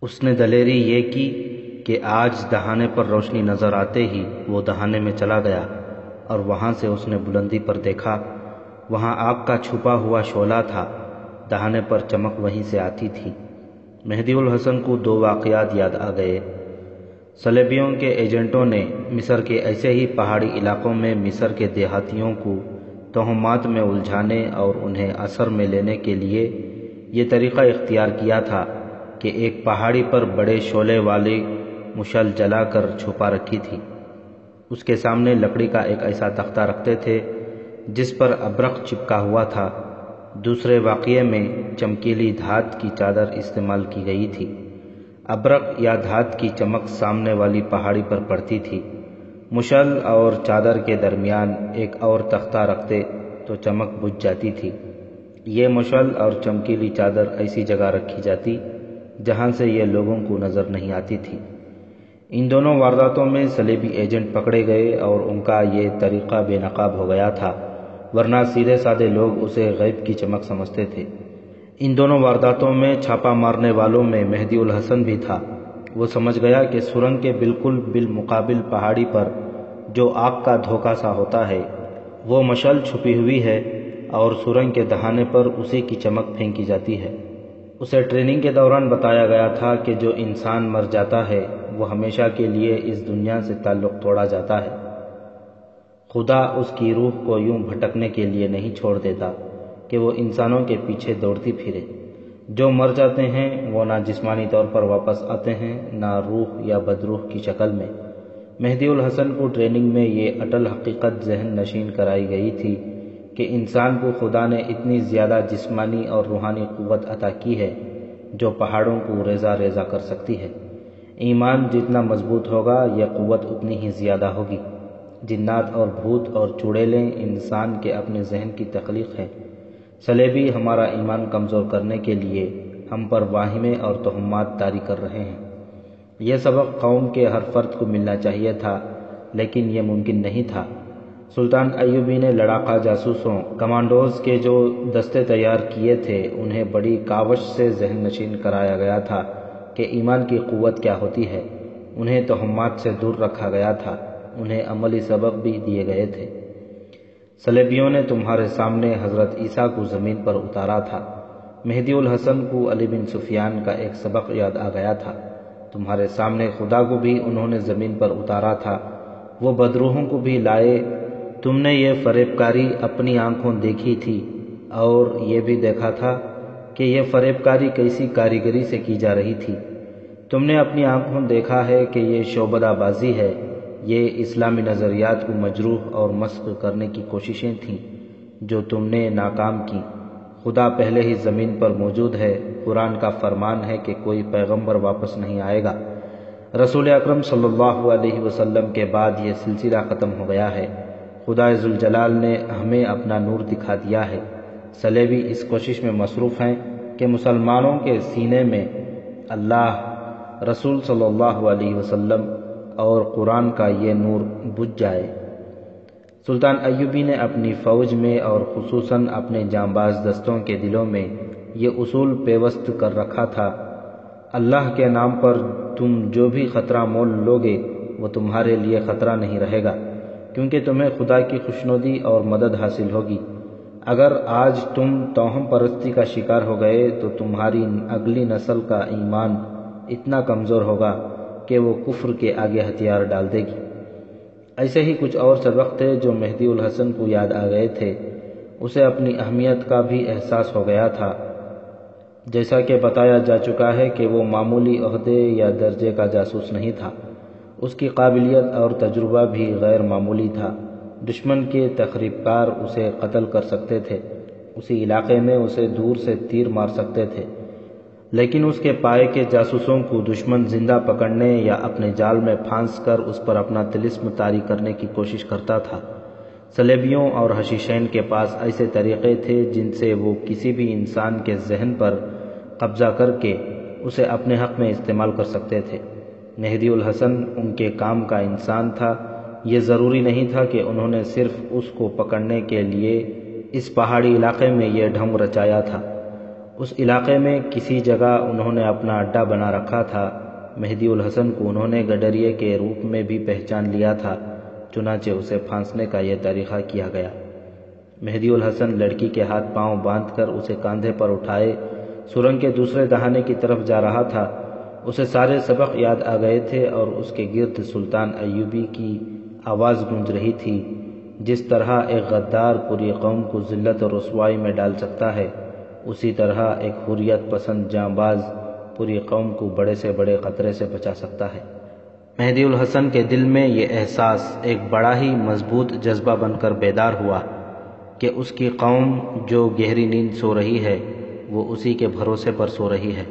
اس نے دلیری یہ کی کہ آج دہانے پر روشنی نظر آتے ہی وہ دہانے میں چلا گیا، اور وہاں سے اس نے بلندی پر دیکھا، وہاں آگ کا چھپا ہوا شعلہ تھا، دہانے پر چمک وہیں سے آتی تھی۔ مہدی الحسن کو دو واقعات یاد آ گئے۔ صلیبیوں کے ایجنٹوں نے مصر کے ایسے ہی پہاڑی علاقوں میں مصر کے دیہاتیوں کو توہمات میں الجھانے اور انہیں اثر میں لینے کے لیے یہ طریقہ اختیار کیا تھا کہ ایک پہاڑی پر بڑے شعلے والی مشعل جلا کر چھپا رکھی تھی۔ اس کے سامنے لکڑی کا ایک ایسا تختہ رکھتے تھے جس پر ابرق چپکا ہوا تھا۔ دوسرے واقعے میں چمکیلی دھات کی چادر استعمال کی گئی تھی۔ ابرق یا دھات کی چمک سامنے والی پہاڑی پر پڑتی تھی۔ مشعل اور چادر کے درمیان ایک اور تختہ رکھتے تو چمک بجھ جاتی تھی۔ یہ مشعل اور چمکیلی چادر ایسی جگہ رکھی جاتی جہاں سے یہ لوگوں کو نظر نہیں آتی تھی۔ ان دونوں وارداتوں میں صلیبی ایجنٹ پکڑے گئے اور ان کا یہ طریقہ بے نقاب ہو گیا تھا، ورنہ سیدھے سادے لوگ اسے غیب کی چمک سمجھتے تھے۔ ان دونوں وارداتوں میں چھاپا مارنے والوں میں مہدی الحسن بھی تھا۔ وہ سمجھ گیا کہ سرنگ کے بالکل بالمقابل پہاڑی پر جو آگ کا دھوکا سا ہوتا ہے وہ مشعل چھپی ہوئی ہے اور سرنگ کے دہانے پر اسی کی چمک پھینکی جاتی ہے۔ اسے ٹریننگ کے دوران بتایا گیا تھا کہ جو انسان مر جاتا ہے وہ ہمیشہ کے لیے اس دنیا سے تعلق توڑا جاتا ہے۔ خدا اس کی روح کو یوں بھٹکنے کے لیے نہیں چھوڑ دیتا کہ وہ انسانوں کے پیچھے دوڑتی پھرے۔ جو مر جاتے ہیں وہ نہ جسمانی طور پر واپس آتے ہیں، نہ روح یا بدروح کی شکل میں۔ مہدی الحسن کو ٹریننگ میں یہ اٹل حقیقت ذہن نشین کرائی گئی تھی کہ انسان کو خدا نے اتنی زیادہ جسمانی اور روحانی قوت عطا کی ہے جو پہاڑوں کو ریزہ ریزہ کر سکتی ہے۔ ایمان جتنا مضبوط ہوگا یہ قوت اتنی ہی زیادہ ہوگی۔ جنات اور بھوت اور چڑیلیں انسان کے اپنے ذہن کی تخلیق ہیں۔ صلیبی ہمارا ایمان کمزور کرنے کے لیے ہم پر واہمے اور توہمات طاری کر رہے ہیں۔ یہ سبق قوم کے ہر فرد کو ملنا چاہیے تھا، لیکن یہ ممکن نہیں تھا۔ سلطان ایوبی نے لڑاکا جاسوسوں، کمانڈوز کے جو دستے تیار کیے تھے انہیں بڑی کاوش سے ذہن نشین کرایا گیا تھا کہ ایمان کی قوت کیا ہوتی ہے۔ انہیں توہمات سے دور رکھا گیا تھا، انہیں عملی سبق بھی دیے گئے تھے۔ صلیبیوں نے تمہارے سامنے حضرت عیسیٰ کو زمین پر اتارا تھا۔ مہدی الحسن کو علی بن سفیان کا ایک سبق یاد آ گیا تھا۔ تمہارے سامنے خدا کو بھی انہوں نے زمین پر اتارا تھا، وہ بدروحوں کو بھی لائے۔ تم نے یہ فریب کاری اپنی آنکھوں دیکھی تھی اور یہ بھی دیکھا تھا کہ یہ فریب کاری کیسی کاریگری سے کی جا رہی تھی۔ تم نے اپنی آنکھوں دیکھا ہے کہ یہ شعبدہ بازی ہے، یہ اسلامی نظریات کو مجروح اور مسخ کرنے کی کوششیں تھیں جو تم نے ناکام کی۔ خدا پہلے ہی زمین پر موجود ہے۔ قرآن کا فرمان ہے کہ کوئی پیغمبر واپس نہیں آئے گا۔ رسول اکرم صلی اللہ علیہ وسلم کے بعد یہ سلسلہ ختم ہو گیا ہے۔ خدا ذوالجلال نے ہمیں اپنا نور دکھا دیا ہے۔ صلیبی اس کوشش میں مصروف ہیں کہ مسلمانوں کے سینے میں اللہ، رسول صلی اللہ علیہ وسلم اور قرآن کا یہ نور بجھ جائے۔ سلطان ایوبی نے اپنی فوج میں اور خصوصاً اپنے جانباز دستوں کے دلوں میں یہ اصول پیوست کر رکھا تھا، اللہ کے نام پر تم جو بھی خطرہ مول لوگے وہ تمہارے لیے خطرہ نہیں رہے گا، کیونکہ تمہیں خدا کی خوشنودی اور مدد حاصل ہوگی۔ اگر آج تم توہم پرستی کا شکار ہو گئے تو تمہاری اگلی نسل کا ایمان اتنا کمزور ہوگا کہ وہ کفر کے آگے ہتھیار ڈال دے گی۔ ایسے ہی کچھ اور سبق تھے جو مہدی الحسن کو یاد آ گئے تھے۔ اسے اپنی اہمیت کا بھی احساس ہو گیا تھا۔ جیسا کہ بتایا جا چکا ہے کہ وہ معمولی عہدے یا درجے کا جاسوس نہیں تھا، اس کی قابلیت اور تجربہ بھی غیر معمولی تھا۔ دشمن کے تخریب کار اسے قتل کر سکتے تھے، اسی علاقے میں اسے دور سے تیر مار سکتے تھے، لیکن اس کے پائے کے جاسوسوں کو دشمن زندہ پکڑنے یا اپنے جال میں پھانس کر اس پر اپنا طلسم طاری کرنے کی کوشش کرتا تھا۔ صلیبیوں اور حشیشین کے پاس ایسے طریقے تھے جن سے وہ کسی بھی انسان کے ذہن پر قبضہ کر کے اسے اپنے حق میں استعمال کر سکتے تھے۔ مہدی الحسن ان کے کام کا انسان تھا۔ یہ ضروری نہیں تھا کہ انہوں نے صرف اس کو پکڑنے کے لیے اس پہاڑی علاقے میں یہ ڈھنگ رچایا تھا۔ اس علاقے میں کسی جگہ انہوں نے اپنا اڈا بنا رکھا تھا۔ مہدی الحسن کو انہوں نے گڈریے کے روپ میں بھی پہچان لیا تھا، چنانچہ اسے پھانسنے کا یہ طریقہ کیا گیا۔ مہدی الحسن لڑکی کے ہاتھ پاؤں باندھ کر اسے کاندھے پر اٹھائے سرنگ کے دوسرے دہانے کی طرف جا رہا تھا۔ اسے سارے سبق یاد آ گئے تھے اور اس کے گرد سلطان ایوبی کی آواز گونج رہی تھی۔ جس طرح ایک غدار پوری قوم کو ذلت اور رسوائی میں ڈال سکتا ہے، اسی طرح ایک حریت پسند جانباز پوری قوم کو بڑے سے بڑے خطرے سے بچا سکتا ہے۔ مہدی الحسن کے دل میں یہ احساس ایک بڑا ہی مضبوط جذبہ بن کر بیدار ہوا کہ اس کی قوم جو گہری نیند سو رہی ہے، وہ اسی کے بھروسے پر سو رہی ہے۔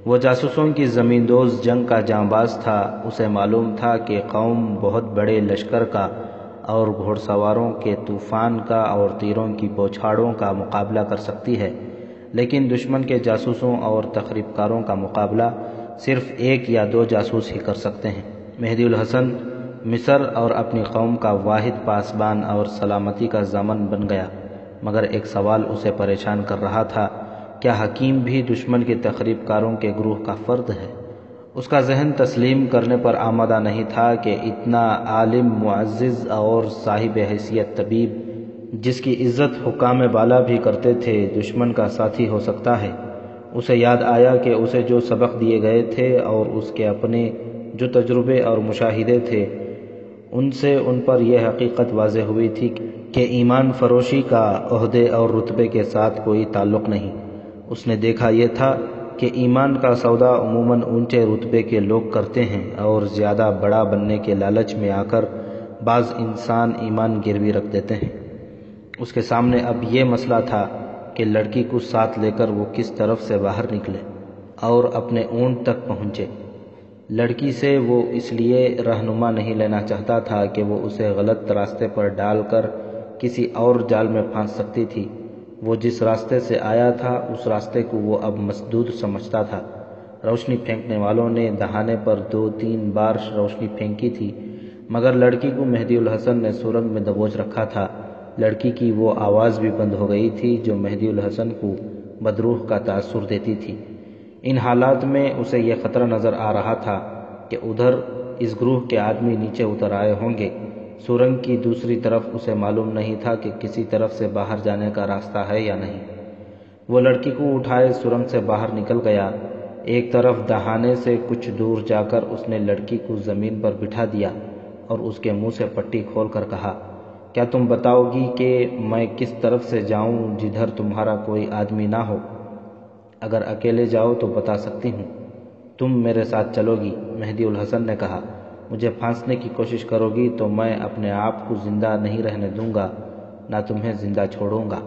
وہ جاسوسوں کی زمین دوز جنگ کا جانباز تھا۔ اسے معلوم تھا کہ قوم بہت بڑے لشکر کا اور گھوڑ سواروں کے طوفان کا اور تیروں کی بوچھاڑوں کا مقابلہ کر سکتی ہے، لیکن دشمن کے جاسوسوں اور تخریب کاروں کا مقابلہ صرف ایک یا دو جاسوس ہی کر سکتے ہیں۔ مہدی الحسن مصر اور اپنی قوم کا واحد پاسبان اور سلامتی کا ضامن بن گیا، مگر ایک سوال اسے پریشان کر رہا تھا، کیا حکیم بھی دشمن کے تخریب کاروں کے گروہ کا فرد ہے؟ اس کا ذہن تسلیم کرنے پر آمادہ نہیں تھا کہ اتنا عالم، معزز اور صاحب حیثیت طبیب، جس کی عزت حکام بالا بھی کرتے تھے، دشمن کا ساتھی ہو سکتا ہے۔ اسے یاد آیا کہ اسے جو سبق دیے گئے تھے اور اس کے اپنے جو تجربے اور مشاہدے تھے، ان سے ان پر یہ حقیقت واضح ہوئی تھی کہ ایمان فروشی کا عہدے اور رتبے کے ساتھ کوئی تعلق نہیں۔ اس نے دیکھا یہ تھا کہ ایمان کا سودا عموماً اونچے رتبے کے لوگ کرتے ہیں اور زیادہ بڑا بننے کے لالچ میں آ کر بعض انسان ایمان گروی رکھ دیتے ہیں۔ اس کے سامنے اب یہ مسئلہ تھا کہ لڑکی کو ساتھ لے کر وہ کس طرف سے باہر نکلے اور اپنے اونٹ تک پہنچے۔ لڑکی سے وہ اس لیے رہنما نہیں لینا چاہتا تھا کہ وہ اسے غلط راستے پر ڈال کر کسی اور جال میں پھانس سکتی تھی۔ وہ جس راستے سے آیا تھا اس راستے کو وہ اب مسدود سمجھتا تھا۔ روشنی پھینکنے والوں نے دہانے پر 2-3 بار روشنی پھینکی تھی، مگر لڑکی کو مہدی الحسن نے سرنگ میں دبوچ رکھا تھا۔ لڑکی کی وہ آواز بھی بند ہو گئی تھی جو مہدی الحسن کو بدروح کا تاثر دیتی تھی۔ ان حالات میں اسے یہ خطرہ نظر آ رہا تھا کہ ادھر اس گروہ کے آدمی نیچے اتر آئے ہوں گے۔ سرنگ کی دوسری طرف اسے معلوم نہیں تھا کہ کسی طرف سے باہر جانے کا راستہ ہے یا نہیں۔ وہ لڑکی کو اٹھائے سرنگ سے باہر نکل گیا۔ ایک طرف دہانے سے کچھ دور جا کر اس نے لڑکی کو زمین پر بٹھا دیا اور اس کے منہ سے پٹی کھول کر کہا، کیا تم بتاؤ گی کہ میں کس طرف سے جاؤں جدھر تمہارا کوئی آدمی نہ ہو؟ اگر اکیلے جاؤ تو بتا سکتی ہوں۔ تم میرے ساتھ چلو گی؟ مہدی الحسن نے کہا، مجھے پھانسنے کی کوشش کرو گی تو میں اپنے آپ کو زندہ نہیں رہنے دوں گا، نہ تمہیں زندہ چھوڑوں گا۔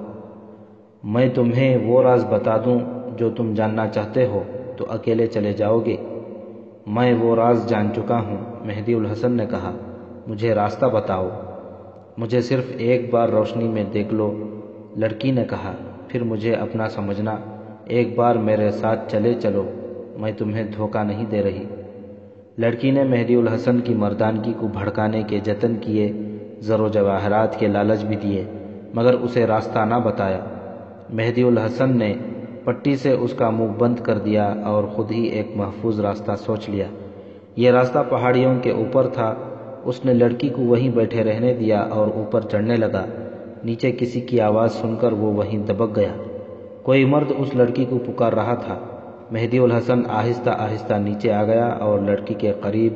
میں تمہیں وہ راز بتا دوں جو تم جاننا چاہتے ہو تو اکیلے چلے جاؤ گے؟ میں وہ راز جان چکا ہوں، مہدی الحسن نے کہا، مجھے راستہ بتاؤ، مجھے صرف ایک بار روشنی میں دیکھ لو۔ لڑکی نے کہا، پھر مجھے اپنا سمجھنا، ایک بار میرے ساتھ چلے چلو، میں تمہیں دھوکہ نہیں دے رہی۔ لڑکی نے مہدی الحسن کی مردانگی کو بھڑکانے کے جتن کیے، زر و جواہرات کے لالچ بھی دیے، مگر اسے راستہ نہ بتایا۔ مہدی الحسن نے پٹی سے اس کا منہ بند کر دیا اور خود ہی ایک محفوظ راستہ سوچ لیا۔ یہ راستہ پہاڑیوں کے اوپر تھا۔ اس نے لڑکی کو وہیں بیٹھے رہنے دیا اور اوپر چڑھنے لگا۔ نیچے کسی کی آواز سن کر وہ وہیں دبک گیا۔ کوئی مرد اس لڑکی کو پکار رہا تھا۔ مہدی الحسن آہستہ آہستہ نیچے آ گیا اور لڑکی کے قریب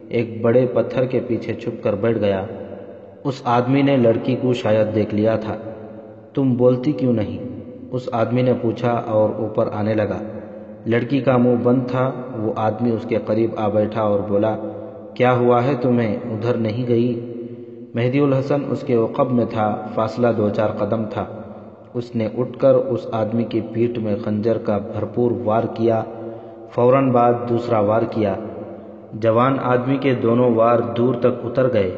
ایک بڑے پتھر کے پیچھے چھپ کر بیٹھ گیا۔ اس آدمی نے لڑکی کو شاید دیکھ لیا تھا۔ تم بولتی کیوں نہیں؟ اس آدمی نے پوچھا اور اوپر آنے لگا۔ لڑکی کا منہ بند تھا۔ وہ آدمی اس کے قریب آ بیٹھا اور بولا، کیا ہوا ہے تمہیں؟ ادھر نہیں گئی؟ مہدی الحسن اس کے عقب میں تھا۔ فاصلہ 2-4 قدم تھا۔ اس نے اٹھ کر اس آدمی کی پیٹھ میں خنجر کا بھرپور وار کیا، فوراً بعد دوسرا وار کیا۔ جوان آدمی کے دونوں وار دور تک اتر گئے۔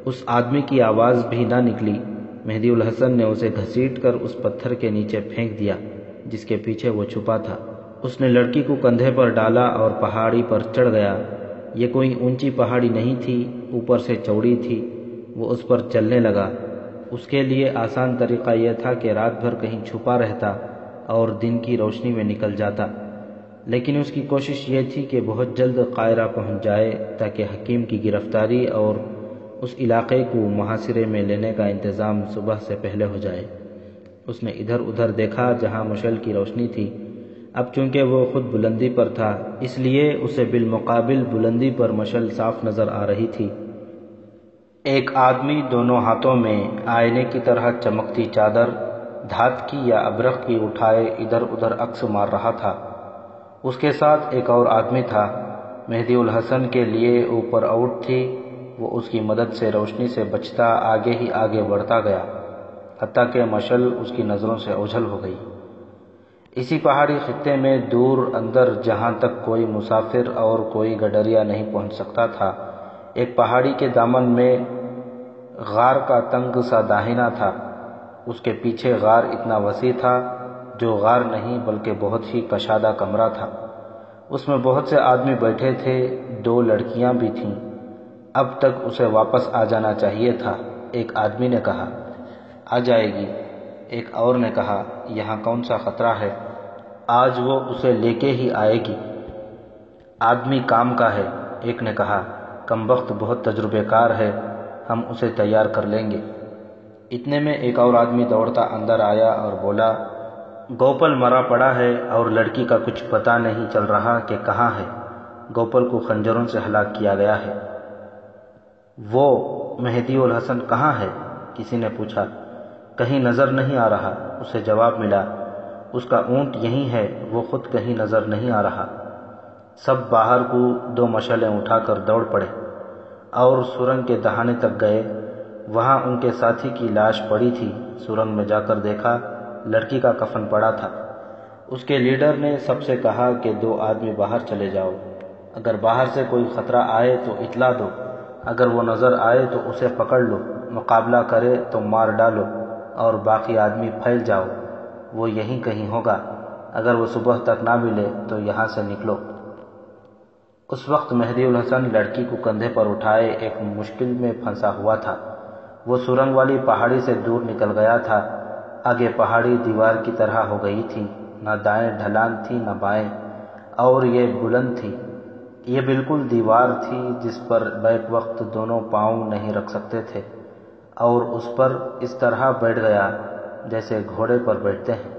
اس آدمی کی آواز بھی نہ نکلی۔ مہدی الحسن نے اسے گھسیٹ کر اس پتھر کے نیچے پھینک دیا جس کے پیچھے وہ چھپا تھا۔ اس نے لڑکی کو کندھے پر ڈالا اور پہاڑی پر چڑھ گیا۔ یہ کوئی اونچی پہاڑی نہیں تھی، اوپر سے چوڑی تھی۔ وہ اس پر چلنے لگا۔ اس کے لیے آسان طریقہ یہ تھا کہ رات بھر کہیں چھپا رہتا اور دن کی روشنی میں نکل جاتا، لیکن اس کی کوشش یہ تھی کہ بہت جلد قاہرہ پہنچ جائے تاکہ حکیم کی گرفتاری اور اس علاقے کو محاصرے میں لینے کا انتظام صبح سے پہلے ہو جائے۔ اس نے ادھر ادھر دیکھا جہاں مشعل کی روشنی تھی۔ اب چونکہ وہ خود بلندی پر تھا، اس لیے اسے بالمقابل بلندی پر مشعل صاف نظر آ رہی تھی۔ ایک آدمی دونوں ہاتھوں میں آئینے کی طرح چمکتی چادر، دھات کی یا ابرق کی اٹھائے ادھر ادھر عکس مار رہا تھا۔ اس کے ساتھ ایک اور آدمی تھا۔ مہدی الحسن کے لیے اوپر آؤٹ تھی۔ وہ اس کی مدد سے روشنی سے بچتا آگے ہی آگے بڑھتا گیا، حتیٰ کہ مشعل اس کی نظروں سے اوجھل ہو گئی۔ اسی پہاڑی خطے میں دور اندر جہاں تک کوئی مسافر اور کوئی گڈریا نہیں پہنچ سکتا تھا، ایک پہاڑی کے دامن میں غار کا تنگ سا داہنہ تھا۔ اس کے پیچھے غار اتنا وسیع تھا جو غار نہیں بلکہ بہت ہی کشادہ کمرہ تھا۔ اس میں بہت سے آدمی بیٹھے تھے، 2 لڑکیاں بھی تھیں۔ اب تک اسے واپس آ جانا چاہیے تھا، ایک آدمی نے کہا۔ آ جائے گی، ایک اور نے کہا۔ یہاں کون سا خطرہ ہے، آج وہ اسے لے کے ہی آئے گی۔ آدمی کام کا ہے، ایک نے کہا۔ کمبخت بہت تجربے کار ہے، ہم اسے تیار کر لیں گے۔ اتنے میں ایک اور آدمی دوڑتا اندر آیا اور بولا، گوپل مرا پڑا ہے اور لڑکی کا کچھ پتہ نہیں چل رہا کہ کہاں ہے۔ گوپل کو خنجروں سے ہلاک کیا گیا ہے۔ وہ مہدی الحسن کہاں ہے؟ کسی نے پوچھا۔ کہیں نظر نہیں آ رہا، اسے جواب ملا۔ اس کا اونٹ یہیں ہے، وہ خود کہیں نظر نہیں آ رہا۔ سب باہر کو 2 مشعلیں اٹھا کر دوڑ پڑے اور سرنگ کے دہانے تک گئے۔ وہاں ان کے ساتھی کی لاش پڑی تھی۔ سرنگ میں جا کر دیکھا، لڑکی کا کفن پڑا تھا۔ اس کے لیڈر نے سب سے کہا کہ 2 آدمی باہر چلے جاؤ، اگر باہر سے کوئی خطرہ آئے تو اطلاع دو، اگر وہ نظر آئے تو اسے پکڑ لو، مقابلہ کرے تو مار ڈالو، اور باقی آدمی پھیل جاؤ، وہ یہیں کہیں ہوگا، اگر وہ صبح تک نہ ملے تو یہاں سے نکلو۔ اس وقت مہدی الحسن لڑکی کو کندھے پر اٹھائے ایک مشکل میں پھنسا ہوا تھا۔ وہ سرنگ والی پہاڑی سے دور نکل گیا تھا۔ آگے پہاڑی دیوار کی طرح ہو گئی تھی، نہ دائیں ڈھلان تھی نہ بائیں، اور یہ بلند تھی۔ یہ بالکل دیوار تھی جس پر بیک وقت دونوں پاؤں نہیں رکھ سکتے تھے، اور اس پر اس طرح بیٹھ گیا جیسے گھوڑے پر بیٹھتے ہیں۔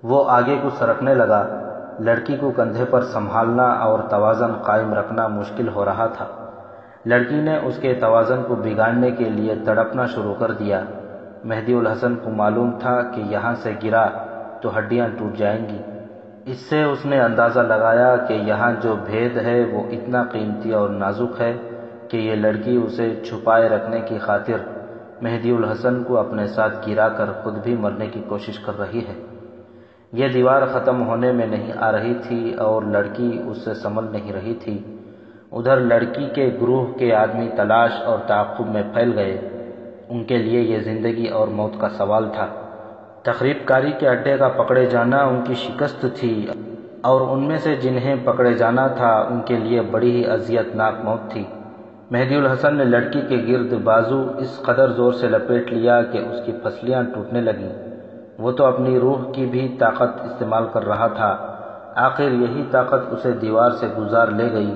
وہ آگے کو سرکنے لگا۔ لڑکی کو کندھے پر سنبھالنا اور توازن قائم رکھنا مشکل ہو رہا تھا۔ لڑکی نے اس کے توازن کو بگاڑنے کے لیے تڑپنا شروع کر دیا۔ مہدی الحسن کو معلوم تھا کہ یہاں سے گرا تو ہڈیاں ٹوٹ جائیں گی۔ اس سے اس نے اندازہ لگایا کہ یہاں جو بھید ہے وہ اتنا قیمتی اور نازک ہے کہ یہ لڑکی اسے چھپائے رکھنے کی خاطر مہدی الحسن کو اپنے ساتھ گرا کر خود بھی مرنے کی کوشش کر رہی ہے۔ یہ دیوار ختم ہونے میں نہیں آ رہی تھی اور لڑکی اس سے سنبھل نہیں رہی تھی۔ ادھر لڑکی کے گروہ کے آدمی تلاش اور تعاقب میں پھیل گئے۔ ان کے لیے یہ زندگی اور موت کا سوال تھا۔ تخریب کاری کے اڈے کا پکڑے جانا ان کی شکست تھی، اور ان میں سے جنہیں پکڑے جانا تھا ان کے لیے بڑی ہی اذیت ناک موت تھی۔ مہدی الحسن نے لڑکی کے گرد بازو اس قدر زور سے لپیٹ لیا کہ اس کی پسلیاں ٹوٹنے لگیں۔ وہ تو اپنی روح کی بھی طاقت استعمال کر رہا تھا۔ آخر یہی طاقت اسے دیوار سے گزار لے گئی۔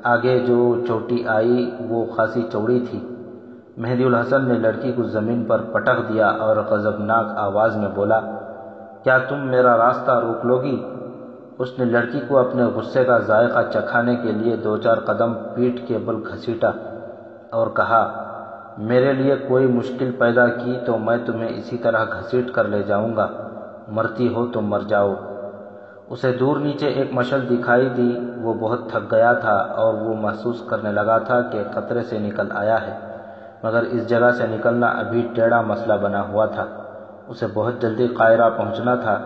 آگے جو چوٹی آئی وہ خاصی چوڑی تھی۔ مہدی الحسن نے لڑکی کو زمین پر پٹخ دیا اور غضبناک آواز میں بولا، کیا تم میرا راستہ روک لو گی؟ اس نے لڑکی کو اپنے غصے کا ذائقہ چکھانے کے لیے 2-4 قدم پیٹھ کے بل گھسیٹا اور کہا، میرے لیے کوئی مشکل پیدا کی تو میں تمہیں اسی طرح گھسیٹ کر لے جاؤں گا، مرتی ہو تو مر جاؤ۔ اسے دور نیچے ایک مشعل دکھائی دی۔ وہ بہت تھک گیا تھا اور وہ محسوس کرنے لگا تھا کہ خطرے سے نکل آیا ہے، مگر اس جگہ سے نکلنا ابھی ٹیڑھا مسئلہ بنا ہوا تھا۔ اسے بہت جلدی قاہرہ پہنچنا تھا۔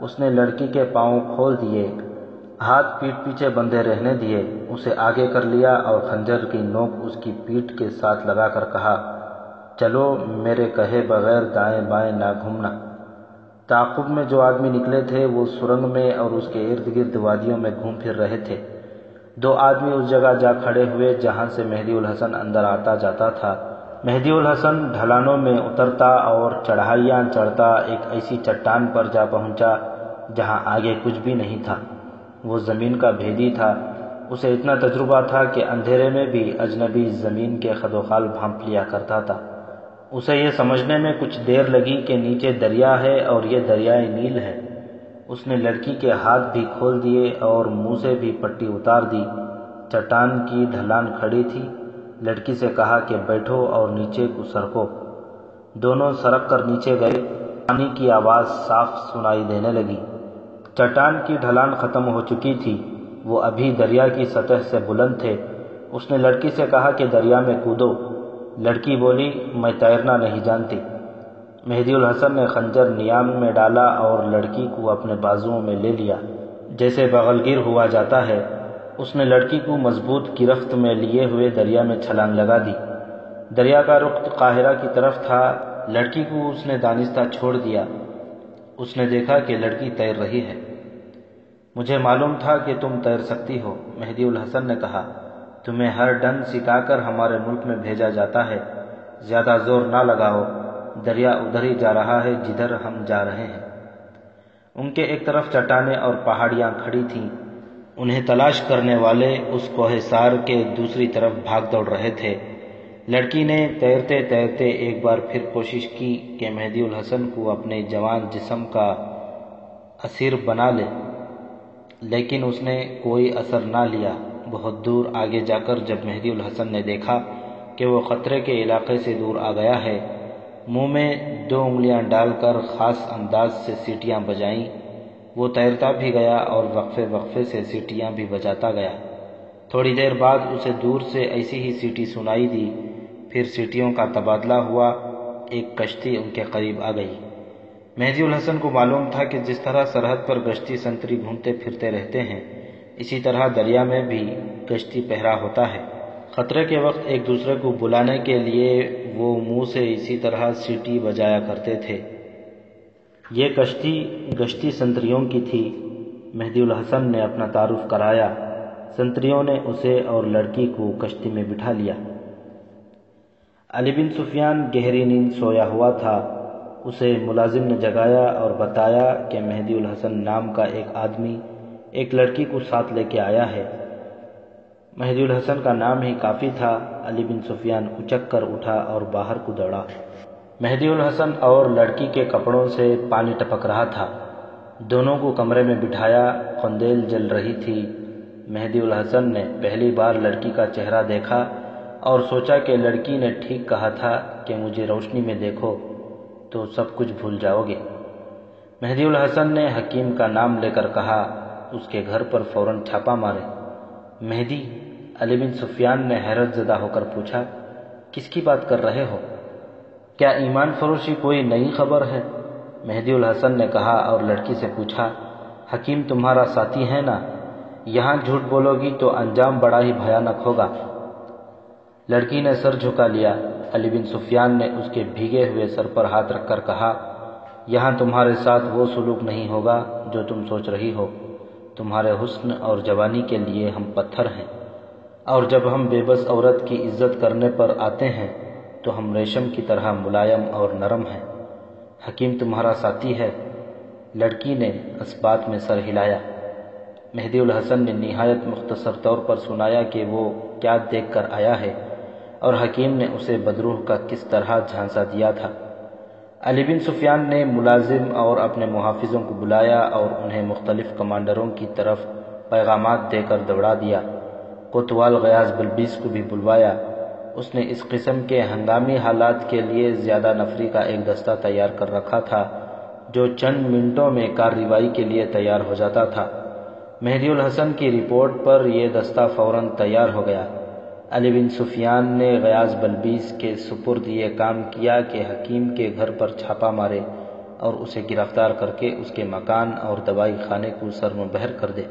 اس نے لڑکی کے پاؤں کھول دیے، ہاتھ پیٹھ پیچھے بندھے رہنے دیے، اسے آگے کر لیا اور خنجر کی نوک اس کی پیٹھ کے ساتھ لگا کر کہا، چلو میرے کہے بغیر دائیں بائیں نہ گھومنا۔ تعاقب میں جو آدمی نکلے تھے وہ سرنگ میں اور اس کے ارد گرد وادیوں میں گھوم پھر رہے تھے۔ 2 آدمی اس جگہ جا کھڑے ہوئے جہاں سے مہدی الحسن اندر آتا جاتا تھا۔ مہدی الحسن ڈھلانوں میں اترتا اور چڑھائیاں چڑھتا ایک ایسی چٹان پر جا پہنچا جہاں آگے کچھ بھی نہیں تھا۔ وہ زمین کا بھیدی تھا، اسے اتنا تجربہ تھا کہ اندھیرے میں بھی اجنبی زمین کے خد و خال بھانپ لیا کرتا تھا۔ اسے یہ سمجھنے میں کچھ دیر لگی کہ نیچے دریا ہے اور یہ دریائے نیل ہے۔ اس نے لڑکی کے ہاتھ بھی کھول دیے اور منہ سے بھی پٹی اتار دی۔ چٹان کی ڈھلان کھڑی تھی۔ لڑکی سے کہا کہ بیٹھو اور نیچے کو سرکو۔ دونوں سرک کر نیچے گئے۔ پانی کی آواز صاف سنائی دینے لگی۔ چٹان کی ڈھلان ختم ہو چکی تھی، وہ ابھی دریا کی سطح سے بلند تھے۔ اس نے لڑکی سے کہا کہ دریا میں کودو۔ لڑکی بولی، میں تیرنا نہیں جانتی۔ مہدی الحسن نے خنجر نیام میں ڈالا اور لڑکی کو اپنے بازوؤں میں لے لیا جیسے بغل گیر ہوا جاتا ہے۔ اس نے لڑکی کو مضبوط گرفت میں لیے ہوئے دریا میں چھلانگ لگا دی۔ دریا کا رخ قاہرہ کی طرف تھا۔ لڑکی کو اس نے دانستہ چھوڑ دیا۔ اس نے دیکھا کہ لڑکی تیر رہی ہے۔ مجھے معلوم تھا کہ تم تیر سکتی ہو، مہدی الحسن نے کہا۔ تمہیں ہر ڈن سکھا کر ہمارے ملک میں بھیجا جاتا ہے۔ زیادہ زور نہ لگاؤ، دریا ادھر ہی جا رہا ہے جدھر ہم جا رہے ہیں۔ ان کے ایک طرف چٹانیں اور پہاڑیاں کھڑی تھیں۔ انہیں تلاش کرنے والے اس کوہ سار کے دوسری طرف بھاگ دوڑ رہے تھے۔ لڑکی نے تیرتے تیرتے ایک بار پھر کوشش کی کہ مہدی الحسن کو اپنے جوان جسم کا اسیر بنا لے، لیکن اس نے کوئی اثر نہ لیا۔ بہت دور آگے جا کر جب مہدی الحسن نے دیکھا کہ وہ خطرے کے علاقے سے دور آ گیا ہے، منہ میں 2 انگلیاں ڈال کر خاص انداز سے سیٹیاں بجائیں۔ وہ تیرتا بھی گیا اور وقفے وقفے سے سیٹیاں بھی بجاتا گیا۔ تھوڑی دیر بعد اسے دور سے ایسی ہی سیٹی سنائی دی، پھر سیٹیوں کا تبادلہ ہوا۔ ایک کشتی ان کے قریب آ گئی۔ مہدی الحسن کو معلوم تھا کہ جس طرح سرحد پر گشتی سنتری گھومتے پھرتے رہتے ہیں، اسی طرح دریا میں بھی گشتی پہرا ہوتا ہے۔ خطرے کے وقت ایک دوسرے کو بلانے کے لیے وہ منہ سے اسی طرح سیٹی بجایا کرتے تھے۔ یہ کشتی گشتی سنتریوں کی تھی۔ مہدی الحسن نے اپنا تعارف کرایا۔ سنتریوں نے اسے اور لڑکی کو کشتی میں بٹھا لیا۔ علی بن سفیان گہری نیند سویا ہوا تھا۔ اسے ملازم نے جگایا اور بتایا کہ مہدی الحسن نام کا ایک آدمی ایک لڑکی کو ساتھ لے کے آیا ہے۔ مہدی الحسن کا نام ہی کافی تھا۔ علی بن سفیان اچک کر اٹھا اور باہر کو دوڑا۔ مہدی الحسن اور لڑکی کے کپڑوں سے پانی ٹپک رہا تھا۔ دونوں کو کمرے میں بٹھایا۔ قندیل جل رہی تھی۔ مہدی الحسن نے پہلی بار لڑکی کا چہرہ دیکھا اور سوچا کہ لڑکی نے ٹھیک کہا تھا کہ مجھے روشنی میں دیکھو تو سب کچھ بھول جاؤ گے۔ مہدی الحسن نے حکیم کا نام لے کر کہا، اس کے گھر پر فوراً چھاپا مارے۔ مہدی، علی بن سفیان نے حیرت زدہ ہو کر پوچھا، کس کی بات کر رہے ہو؟ کیا ایمان فروشی کوئی نئی خبر ہے؟ مہدی الحسن نے کہا اور لڑکی سے پوچھا، حکیم تمہارا ساتھی ہے نا؟ یہاں جھوٹ بولو گی تو انجام بڑا ہی بھیانک ہوگا۔ لڑکی نے سر جھکا لیا۔ علی بن سفیان نے اس کے بھیگے ہوئے سر پر ہاتھ رکھ کر کہا، یہاں تمہارے ساتھ وہ سلوک نہیں ہوگا جو تم سوچ رہی ہو۔ تمہارے حسن اور جوانی کے لیے ہم پتھر ہیں، اور جب ہم بے بس عورت کی عزت کرنے پر آتے ہیں تو ہم ریشم کی طرح ملائم اور نرم ہیں۔ حکیم تمہارا ساتھی ہے؟ لڑکی نے اس بات میں سر ہلایا۔ مہدی الحسن نے نہایت مختصر طور پر سنایا کہ وہ کیا دیکھ کر آیا ہے اور حکیم نے اسے بدروح کا کس طرح جھانسا دیا تھا۔ علی بن سفیان نے ملازم اور اپنے محافظوں کو بلایا اور انہیں مختلف کمانڈروں کی طرف پیغامات دے کر دوڑا دیا۔ کوتوال غیاث بلبیس کو بھی بلوایا۔ اس نے اس قسم کے ہنگامی حالات کے لیے زیادہ نفری کا ایک دستہ تیار کر رکھا تھا جو چند منٹوں میں کارروائی کے لیے تیار ہو جاتا تھا۔ مہدی الحسن کی رپورٹ پر یہ دستہ فوراً تیار ہو گیا۔ علی بن سفیان نے غیاث بلبیس کے سپرد یہ کام کیا کہ حکیم کے گھر پر چھاپا مارے اور اسے گرفتار کر کے اس کے مکان اور دوائی خانے کو سرمبہر کر دے۔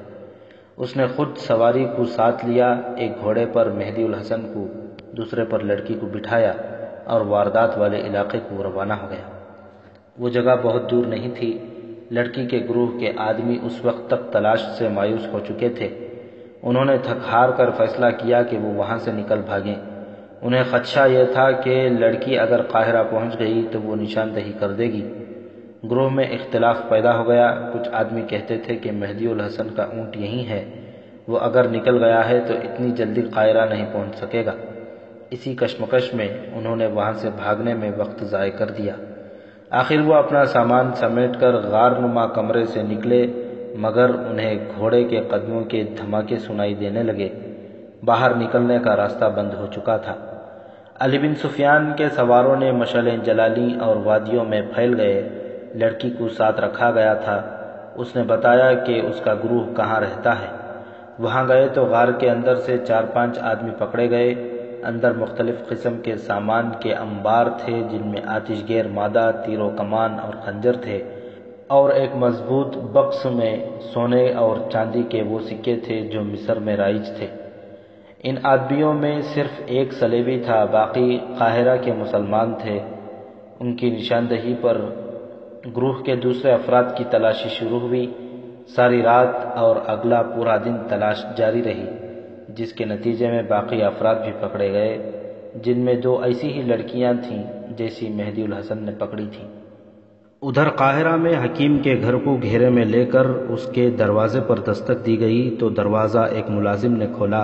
اس نے خود سواری کو ساتھ لیا، ایک گھوڑے پر مہدی الحسن کو، دوسرے پر لڑکی کو بٹھایا اور واردات والے علاقے کو روانہ ہو گیا۔ وہ جگہ بہت دور نہیں تھی۔ لڑکی کے گروہ کے آدمی اس وقت تک تلاش سے مایوس ہو چکے تھے۔ انہوں نے تھک ہار کر فیصلہ کیا کہ وہ وہاں سے نکل بھاگیں۔ انہیں خدشہ یہ تھا کہ لڑکی اگر قاہرہ پہنچ گئی تو وہ نشاندہی کر دے گی۔ گروہ میں اختلاف پیدا ہو گیا۔ کچھ آدمی کہتے تھے کہ مہدی الحسن کا اونٹ یہیں ہے، وہ اگر نکل گیا ہے تو اتنی جلدی قاہرہ نہیں پہنچ سکے گا۔ اسی کشمکش میں انہوں نے وہاں سے بھاگنے میں وقت ضائع کر دیا۔ آخر وہ اپنا سامان سمیٹ کر غار نما کمرے سے نکلے، مگر انہیں گھوڑے کے قدموں کے دھماکے سنائی دینے لگے۔ باہر نکلنے کا راستہ بند ہو چکا تھا۔ علی بن سفیان کے سواروں نے مشعلیں جلا لیں اور وادیوں میں پھیل گئے۔ لڑکی کو ساتھ رکھا گیا تھا۔ اس نے بتایا کہ اس کا گروہ کہاں رہتا ہے۔ وہاں گئے تو غار کے اندر سے 4-5 آدمی پکڑے گئے۔ اندر مختلف قسم کے سامان کے انبار تھے، جن میں آتش گیر مادہ، تیر و کمان اور خنجر تھے، اور ایک مضبوط بکس میں سونے اور چاندی کے وہ سکے تھے جو مصر میں رائج تھے۔ ان آدمیوں میں صرف ایک صلیبی تھا، باقی قاہرہ کے مسلمان تھے۔ ان کی نشاندہی پر گروہ کے دوسرے افراد کی تلاشی شروع ہوئی۔ ساری رات اور اگلا پورا دن تلاش جاری رہی، جس کے نتیجے میں باقی افراد بھی پکڑے گئے، جن میں 2 ایسی ہی لڑکیاں تھیں جیسی مہدی الحسن نے پکڑی تھیں۔ ادھر قاہرہ میں حکیم کے گھر کو گھیرے میں لے کر اس کے دروازے پر دستک دی گئی تو دروازہ ایک ملازم نے کھولا۔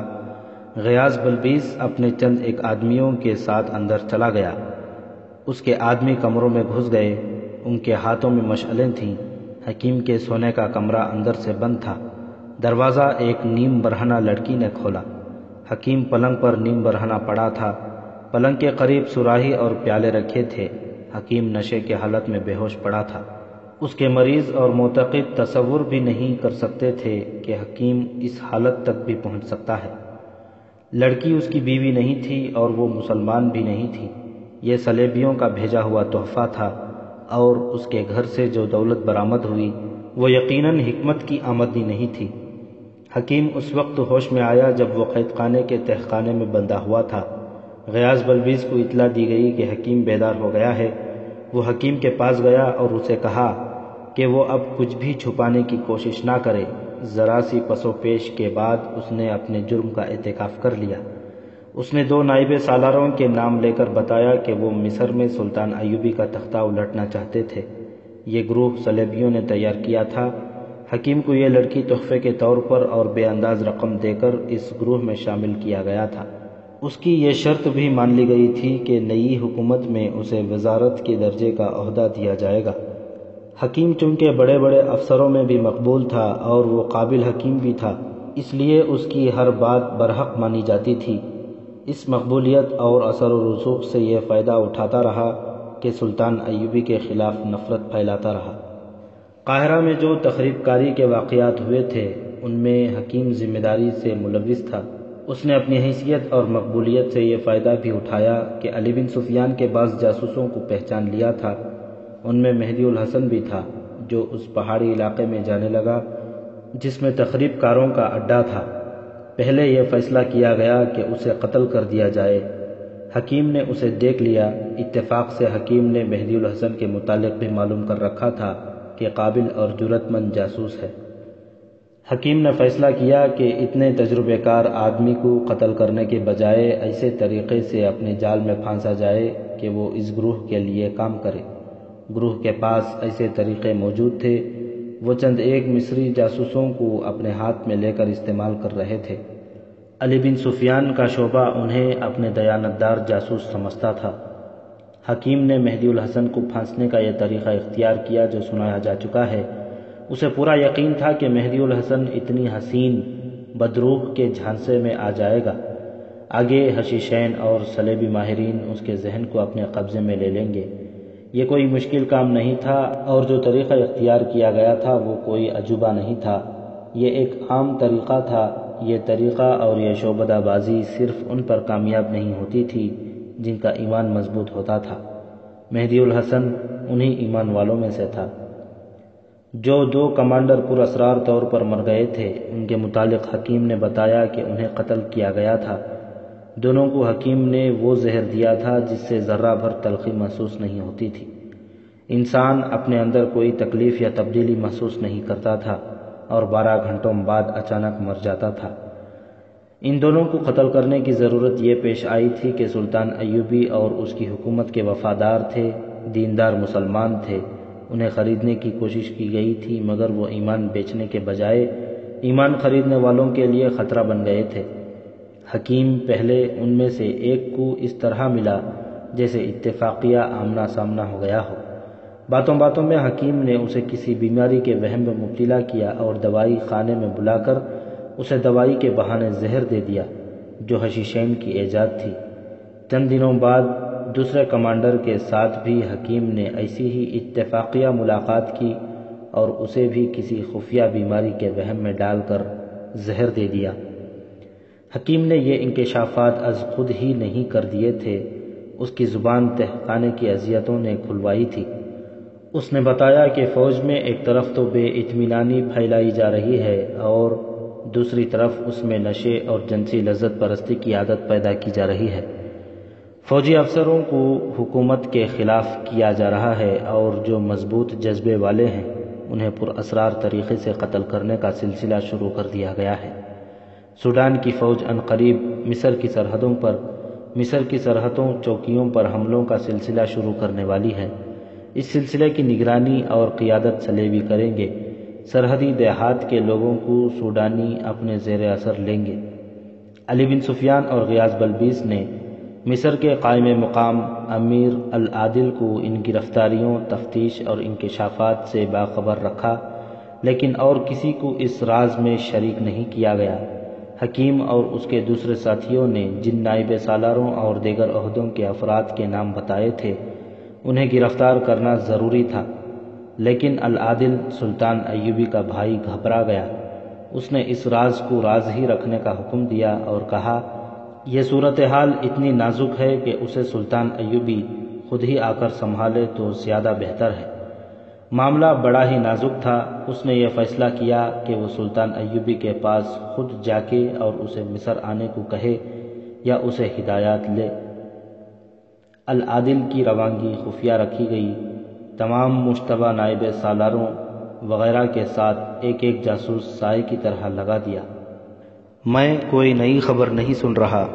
غیاث بلبیس اپنے چند ایک آدمیوں کے ساتھ اندر چلا گیا۔ اس کے آدمی کمروں میں گھس گئے۔ ان کے ہاتھوں میں مشعلیں تھیں۔ حکیم کے سونے کا کمرہ اندر سے بند تھا۔ دروازہ ایک نیم برہنہ لڑکی نے کھولا۔ حکیم پلنگ پر نیم برہنہ پڑا تھا۔ پلنگ کے قریب صراحی اور پیالے رکھے تھے۔ حکیم نشے کے حالت میں بے ہوش پڑا تھا۔ اس کے مریض اور معتقد تصور بھی نہیں کر سکتے تھے کہ حکیم اس حالت تک بھی پہنچ سکتا ہے۔ لڑکی اس کی بیوی نہیں تھی اور وہ مسلمان بھی نہیں تھی۔ یہ صلیبیوں کا بھیجا ہوا تحفہ تھا، اور اس کے گھر سے جو دولت برآمد ہوئی وہ یقیناً حکمت کی آمدنی نہیں تھی۔ حکیم اس وقت ہوش میں آیا جب وہ قید خانے کے تہ خانے میں بندھا ہوا تھا۔ غیاث بلبیس کو اطلاع دی گئی کہ حکیم بیدار ہو گیا ہے۔ وہ حکیم کے پاس گیا اور اسے کہا کہ وہ اب کچھ بھی چھپانے کی کوشش نہ کرے۔ ذرا سی پس و پیش کے بعد اس نے اپنے جرم کا اعتراف کر لیا۔ اس نے 2 نائب سالاروں کے نام لے کر بتایا کہ وہ مصر میں سلطان ایوبی کا تختہ الٹنا چاہتے تھے۔ یہ گروہ صلیبیوں نے تیار کیا تھا۔ حکیم کو یہ لڑکی تحفے کے طور پر اور بے انداز رقم دے کر اس گروہ میں شامل کیا گیا تھا۔ اس کی یہ شرط بھی مان لی گئی تھی کہ نئی حکومت میں اسے وزارت کے درجے کا عہدہ دیا جائے گا۔ حکیم چونکہ بڑے بڑے افسروں میں بھی مقبول تھا اور وہ قابل حکیم بھی تھا، اس لیے اس کی ہر بات برحق مانی جاتی تھی۔ اس مقبولیت اور اثر و رسوخ سے یہ فائدہ اٹھاتا رہا کہ سلطان ایوبی کے خلاف نفرت پھیلاتا رہا۔ قاہرہ میں جو تخریب کاری کے واقعات ہوئے تھے ان میں حکیم ذمہ داری سے ملوث تھا۔ اس نے اپنی حیثیت اور مقبولیت سے یہ فائدہ بھی اٹھایا کہ علی بن سفیان کے بعض جاسوسوں کو پہچان لیا تھا۔ ان میں مہدی الحسن بھی تھا، جو اس پہاڑی علاقے میں جانے لگا جس میں تخریب کاروں کا اڈا تھا۔ پہلے یہ فیصلہ کیا گیا کہ اسے قتل کر دیا جائے۔ حکیم نے اسے دیکھ لیا۔ اتفاق سے حکیم نے مہدی الحسن کے متعلق بھی معلوم کر رکھا تھا کہ قابل اور جرأت مند جاسوس ہے۔ حکیم نے فیصلہ کیا کہ اتنے تجربے کار آدمی کو قتل کرنے کے بجائے ایسے طریقے سے اپنے جال میں پھانسا جائے کہ وہ اس گروہ کے لیے کام کرے۔ گروہ کے پاس ایسے طریقے موجود تھے۔ وہ چند ایک مصری جاسوسوں کو اپنے ہاتھ میں لے کر استعمال کر رہے تھے۔ علی بن سفیان کا شعبہ انہیں اپنے دیانتدار جاسوس سمجھتا تھا۔ حکیم نے مہدی الحسن کو پھانسنے کا یہ طریقہ اختیار کیا جو سنایا جا چکا ہے۔ اسے پورا یقین تھا کہ مہدی الحسن اتنی حسین بدروح کے جھانسے میں آ جائے گا۔ آگے حشیشین اور صلیبی ماہرین اس کے ذہن کو اپنے قبضے میں لے لیں گے۔ یہ کوئی مشکل کام نہیں تھا، اور جو طریقہ اختیار کیا گیا تھا وہ کوئی عجوبہ نہیں تھا۔ یہ ایک عام طریقہ تھا۔ یہ طریقہ اور یہ شعبدہ بازی صرف ان پر کامیاب نہیں ہوتی تھی جن کا ایمان مضبوط ہوتا تھا۔ مہدی الحسن انہی ایمان والوں میں سے تھا۔ جو 2 کمانڈر پر اسرار طور پر مر گئے تھے، ان کے متعلق حکیم نے بتایا کہ انہیں قتل کیا گیا تھا۔ دونوں کو حکیم نے وہ زہر دیا تھا جس سے ذرہ بھر تلخی محسوس نہیں ہوتی تھی۔ انسان اپنے اندر کوئی تکلیف یا تبدیلی محسوس نہیں کرتا تھا اور 12 گھنٹوں بعد اچانک مر جاتا تھا۔ ان دونوں کو قتل کرنے کی ضرورت یہ پیش آئی تھی کہ سلطان ایوبی اور اس کی حکومت کے وفادار تھے، دیندار مسلمان تھے، انہیں خریدنے کی کوشش کی گئی تھی، مگر وہ ایمان بیچنے کے بجائے ایمان خریدنے والوں کے لیے خطرہ بن گئے تھے۔ حکیم پہلے ان میں سے ایک کو اس طرح ملا جیسے اتفاقیہ آمنا سامنا ہو گیا ہو۔ باتوں باتوں میں حکیم نے اسے کسی بیماری کے وہم میں مبتلا کیا اور دوائی خانے میں بلا کر اسے دوائی کے بہانے زہر دے دیا جو حشیشین کی ایجاد تھی۔ چند دنوں بعد دوسرے کمانڈر کے ساتھ بھی حکیم نے ایسی ہی اتفاقیہ ملاقات کی اور اسے بھی کسی خفیہ بیماری کے وہم میں ڈال کر زہر دے دیا۔ حکیم نے یہ انکشافات از خود ہی نہیں کر دیے تھے، اس کی زبان تہخانے کی اذیتوں نے کھلوائی تھی۔ اس نے بتایا کہ فوج میں ایک طرف تو بے اطمینانی پھیلائی جا رہی ہے اور دوسری طرف اس میں نشے اور جنسی لذت پرستی کی عادت پیدا کی جا رہی ہے۔ فوجی افسروں کو حکومت کے خلاف کیا جا رہا ہے اور جو مضبوط جذبے والے ہیں انہیں پر اسرار طریقے سے قتل کرنے کا سلسلہ شروع کر دیا گیا ہے۔ سوڈان کی فوج عنقریب مصر کی سرحدوں چوکیوں پر حملوں کا سلسلہ شروع کرنے والی ہے۔ اس سلسلے کی نگرانی اور قیادت صلیبی کریں گے۔ سرحدی دیہات کے لوگوں کو سوڈانی اپنے زیر اثر لیں گے۔ علی بن سفیان اور غیاث بلبیس نے مصر کے قائم مقام امیر العادل کو ان گرفتاریوں، تفتیش اور انکشافات سے باخبر رکھا، لیکن اور کسی کو اس راز میں شریک نہیں کیا گیا۔ حکیم اور اس کے دوسرے ساتھیوں نے جن نائب سالاروں اور دیگر عہدوں کے افراد کے نام بتائے تھے انہیں گرفتار کرنا ضروری تھا، لیکن العادل سلطان ایوبی کا بھائی گھبرا گیا۔ اس نے اس راز کو راز ہی رکھنے کا حکم دیا اور کہا یہ صورتحال اتنی نازک ہے کہ اسے سلطان ایوبی خود ہی آ کر سنبھالے تو زیادہ بہتر ہے۔ معاملہ بڑا ہی نازک تھا۔ اس نے یہ فیصلہ کیا کہ وہ سلطان ایوبی کے پاس خود جا کے اور اسے مصر آنے کو کہے یا اسے ہدایات لے۔ العادل کی روانگی خفیہ رکھی گئی۔ تمام مشتبہ نائب سالاروں وغیرہ کے ساتھ ایک ایک جاسوس سائے کی طرح لگا دیا۔ میں کوئی نئی خبر نہیں سن رہا۔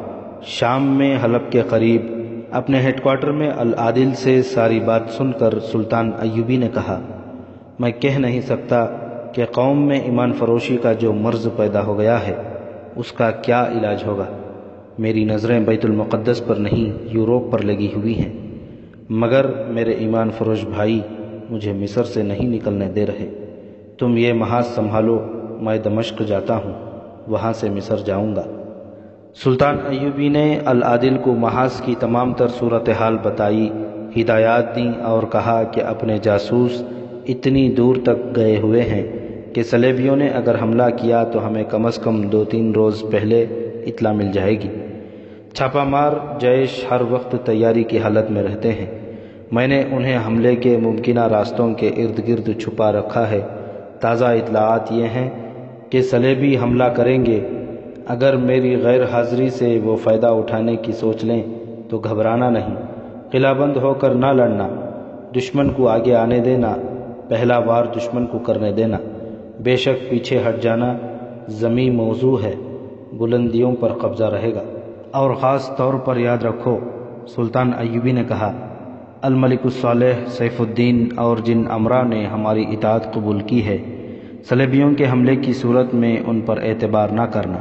شام میں حلب کے قریب اپنے ہیڈ کوارٹر میں العادل سے ساری بات سن کر سلطان ایوبی نے کہا، میں کہہ نہیں سکتا کہ قوم میں ایمان فروشی کا جو مرض پیدا ہو گیا ہے اس کا کیا علاج ہوگا۔ میری نظریں بیت المقدس پر نہیں یوروپ پر لگی ہوئی ہیں، مگر میرے ایمان فروش بھائی مجھے مصر سے نہیں نکلنے دے رہے۔ تم یہ محاذ سنبھالو، میں دمشق جاتا ہوں، وہاں سے مصر جاؤں گا۔ سلطان ایوبی نے العادل کو محاذ کی تمام تر صورتحال بتائی، ہدایات دیں اور کہا کہ اپنے جاسوس اتنی دور تک گئے ہوئے ہیں کہ صلیبیوں نے اگر حملہ کیا تو ہمیں کم از کم 2-3 روز پہلے اطلاع مل جائے گی۔ چھاپہ مار جیش ہر وقت تیاری کی حالت میں رہتے ہیں۔ میں نے انہیں حملے کے ممکنہ راستوں کے ارد گرد چھپا رکھا ہے۔ تازہ اطلاعات یہ ہیں کہ صلیبی حملہ کریں گے۔ اگر میری غیر حاضری سے وہ فائدہ اٹھانے کی سوچ لیں تو گھبرانا نہیں، قلعہ بند ہو کر نہ لڑنا، دشمن کو آگے آنے دینا، پہلا وار دشمن کو کرنے دینا، بے شک پیچھے ہٹ جانا زمین موضوع ہے، بلندیوں پر قبضہ رہے گا۔ اور خاص طور پر یاد رکھو، سلطان ایوبی نے کہا، الملک الصالح سیف الدین اور جن امراء نے ہماری اطاعت قبول کی ہے، صلیبیوں کے حملے کی صورت میں ان پر اعتبار نہ کرنا۔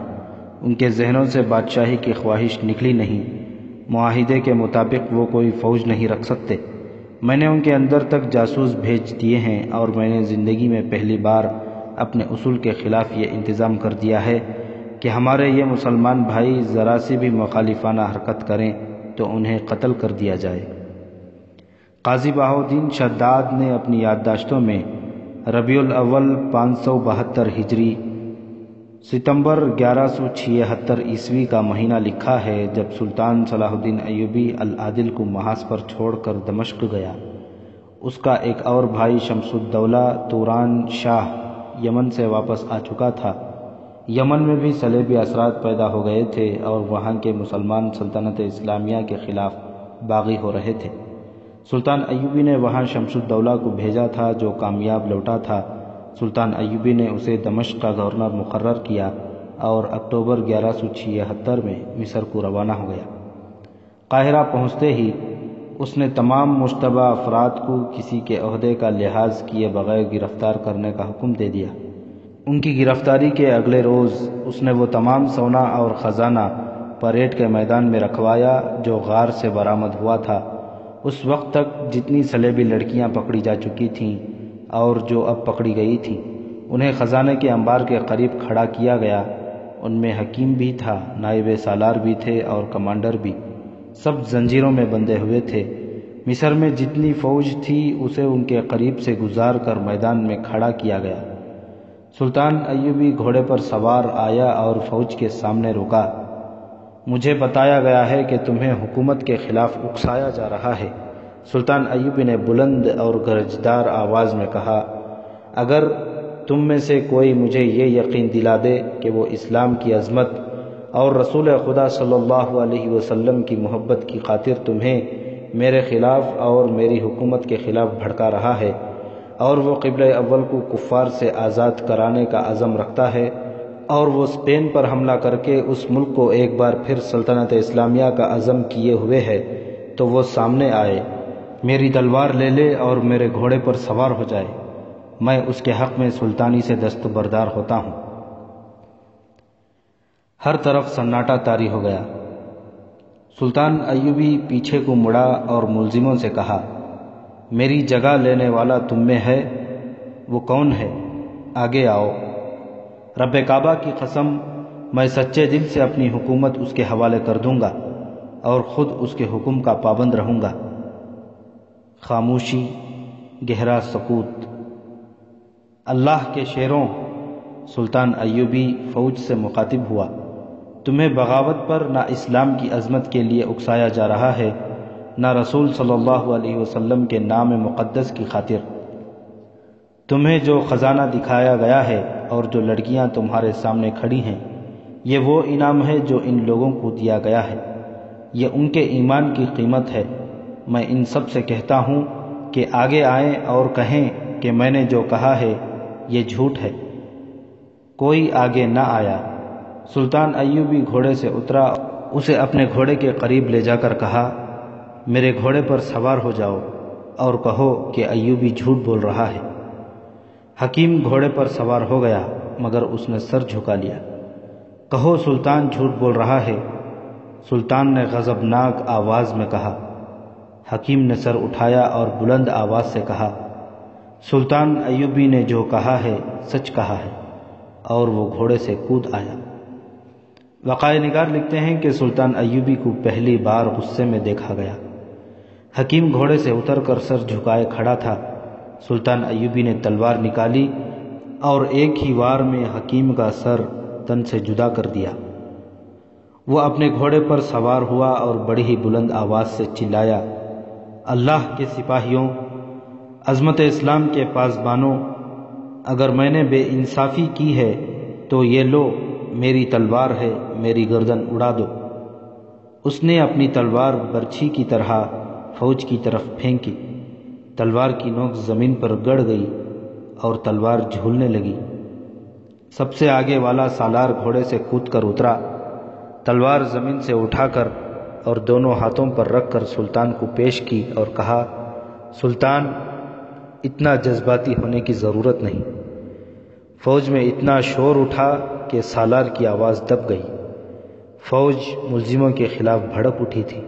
ان کے ذہنوں سے بادشاہی کی خواہش نکلی نہیں، معاہدے کے مطابق وہ کوئی فوج نہیں رکھ سکتے۔ میں نے ان کے اندر تک جاسوس بھیج دیے ہیں اور میں نے زندگی میں پہلی بار اپنے اصول کے خلاف یہ انتظام کر دیا ہے کہ ہمارے یہ مسلمان بھائی ذرا سی بھی مخالفانہ حرکت کریں تو انہیں قتل کر دیا جائے۔ قاضی بہاؤالدین شداد نے اپنی یادداشتوں میں ربیع الاول 572 ہجری ستمبر 1176 عیسوی کا مہینہ لکھا ہے جب سلطان صلاح الدین ایوبی العادل کو محاذ پر چھوڑ کر دمشق گیا۔ اس کا ایک اور بھائی شمس الدولہ توران شاہ یمن سے واپس آ چکا تھا۔ یمن میں بھی صلیبی اثرات پیدا ہو گئے تھے اور وہاں کے مسلمان سلطنت اسلامیہ کے خلاف باغی ہو رہے تھے۔ سلطان ایوبی نے وہاں شمس الدولہ کو بھیجا تھا جو کامیاب لوٹا تھا۔ سلطان ایوبی نے اسے دمشق کا گورنر مقرر کیا اور اکتوبر 1176 میں مصر کو روانہ ہو گیا۔ قاہرہ پہنچتے ہی اس نے تمام مشتبہ افراد کو کسی کے عہدے کا لحاظ کیے بغیر گرفتار کرنے کا حکم دے دیا۔ ان کی گرفتاری کے اگلے روز اس نے وہ تمام سونا اور خزانہ پریڈ کے میدان میں رکھوایا جو غار سے برآمد ہوا تھا۔ اس وقت تک جتنی سلیبی لڑکیاں پکڑی جا چکی تھیں اور جو اب پکڑی گئی تھیں انہیں خزانے کے انبار کے قریب کھڑا کیا گیا۔ ان میں حکیم بھی تھا، نائب سالار بھی تھے اور کمانڈر بھی، سب زنجیروں میں بندھے ہوئے تھے۔ مصر میں جتنی فوج تھی اسے ان کے قریب سے گزار کر میدان میں کھڑا کیا گیا۔ سلطان ایوبی گھوڑے پر سوار آیا اور فوج کے سامنے رکا۔ مجھے بتایا گیا ہے کہ تمہیں حکومت کے خلاف اکسایا جا رہا ہے، سلطان ایوبی نے بلند اور گرجدار آواز میں کہا۔ اگر تم میں سے کوئی مجھے یہ یقین دلا دے کہ وہ اسلام کی عظمت اور رسول خدا صلی اللہ علیہ وسلم کی محبت کی خاطر تمہیں میرے خلاف اور میری حکومت کے خلاف بھڑکا رہا ہے، اور وہ قبلہ اول کو کفار سے آزاد کرانے کا عزم رکھتا ہے، اور وہ اسپین پر حملہ کر کے اس ملک کو ایک بار پھر سلطنت اسلامیہ کا عزم کیے ہوئے ہے، تو وہ سامنے آئے، میری تلوار لے لے اور میرے گھوڑے پر سوار ہو جائے، میں اس کے حق میں سلطانی سے دستبردار ہوتا ہوں۔ ہر طرف سناٹا طاری ہو گیا۔ سلطان ایوبی پیچھے کو مڑا اور ملزموں سے کہا، میری جگہ لینے والا تم میں ہے؟ وہ کون ہے؟ آگے آؤ۔ رب کعبہ کی قسم، میں سچے دل سے اپنی حکومت اس کے حوالے کر دوں گا اور خود اس کے حکم کا پابند رہوں گا۔ خاموشی، گہرا سکوت۔ اللہ کے شیروں، سلطان ایوبی فوج سے مخاطب ہوا، تمہیں بغاوت پر نہ اسلام کی عظمت کے لیے اکسایا جا رہا ہے، نہ رسول صلی اللہ علیہ وسلم کے نام مقدس کی خاطر۔ تمہیں جو خزانہ دکھایا گیا ہے اور جو لڑکیاں تمہارے سامنے کھڑی ہیں، یہ وہ انعام ہے جو ان لوگوں کو دیا گیا ہے، یہ ان کے ایمان کی قیمت ہے۔ میں ان سب سے کہتا ہوں کہ آگے آئیں اور کہیں کہ میں نے جو کہا ہے یہ جھوٹ ہے۔ کوئی آگے نہ آیا۔ سلطان ایوبی گھوڑے سے اترا، اسے اپنے گھوڑے کے قریب لے جا کر کہا، میرے گھوڑے پر سوار ہو جاؤ اور کہو کہ ایوبی جھوٹ بول رہا ہے۔ حکیم گھوڑے پر سوار ہو گیا مگر اس نے سر جھکا لیا۔ کہو سلطان جھوٹ بول رہا ہے، سلطان نے غضبناک آواز میں کہا۔ حکیم نے سر اٹھایا اور بلند آواز سے کہا، سلطان ایوبی نے جو کہا ہے سچ کہا ہے، اور وہ گھوڑے سے کود آیا۔ وقائع نگار لکھتے ہیں کہ سلطان ایوبی کو پہلی بار غصے میں دیکھا گیا۔ حکیم گھوڑے سے اتر کر سر جھکائے کھڑا تھا۔ سلطان ایوبی نے تلوار نکالی اور ایک ہی وار میں حکیم کا سر تن سے جدا کر دیا۔ وہ اپنے گھوڑے پر سوار ہوا اور بڑی ہی بلند آواز سے چلایا، اللہ کے سپاہیوں، عظمت اسلام کے پاسبانوں، اگر میں نے بے انصافی کی ہے تو یہ لو، میری تلوار ہے، میری گردن اڑا دو۔ اس نے اپنی تلوار برچھی کی طرح فوج کی طرف پھینکی۔ تلوار کی نوک زمین پر گڑ گئی اور تلوار جھولنے لگی۔ سب سے آگے والا سالار گھوڑے سے کود کر اترا، تلوار زمین سے اٹھا کر اور دونوں ہاتھوں پر رکھ کر سلطان کو پیش کی اور کہا، سلطان، اتنا جذباتی ہونے کی ضرورت نہیں۔ فوج میں اتنا شور اٹھا کہ سالار کی آواز دب گئی۔ فوج ملزموں کے خلاف بھڑک اٹھی تھی۔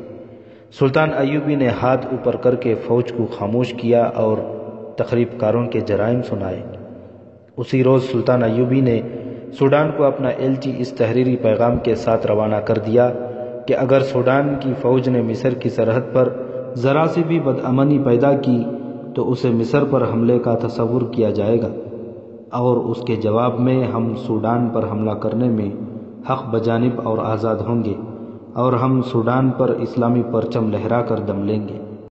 سلطان ایوبی نے ہاتھ اوپر کر کے فوج کو خاموش کیا اور تخریب کاروں کے جرائم سنائے۔ اسی روز سلطان ایوبی نے سوڈان کو اپنا ایلچی اس تحریری پیغام کے ساتھ روانہ کر دیا کہ اگر سوڈان کی فوج نے مصر کی سرحد پر ذرا سی بھی بدامنی پیدا کی تو اسے مصر پر حملے کا تصور کیا جائے گا، اور اس کے جواب میں ہم سوڈان پر حملہ کرنے میں حق بجانب اور آزاد ہوں گے، اور ہم سوڈان پر اسلامی پرچم لہرا کر دم لیں گے۔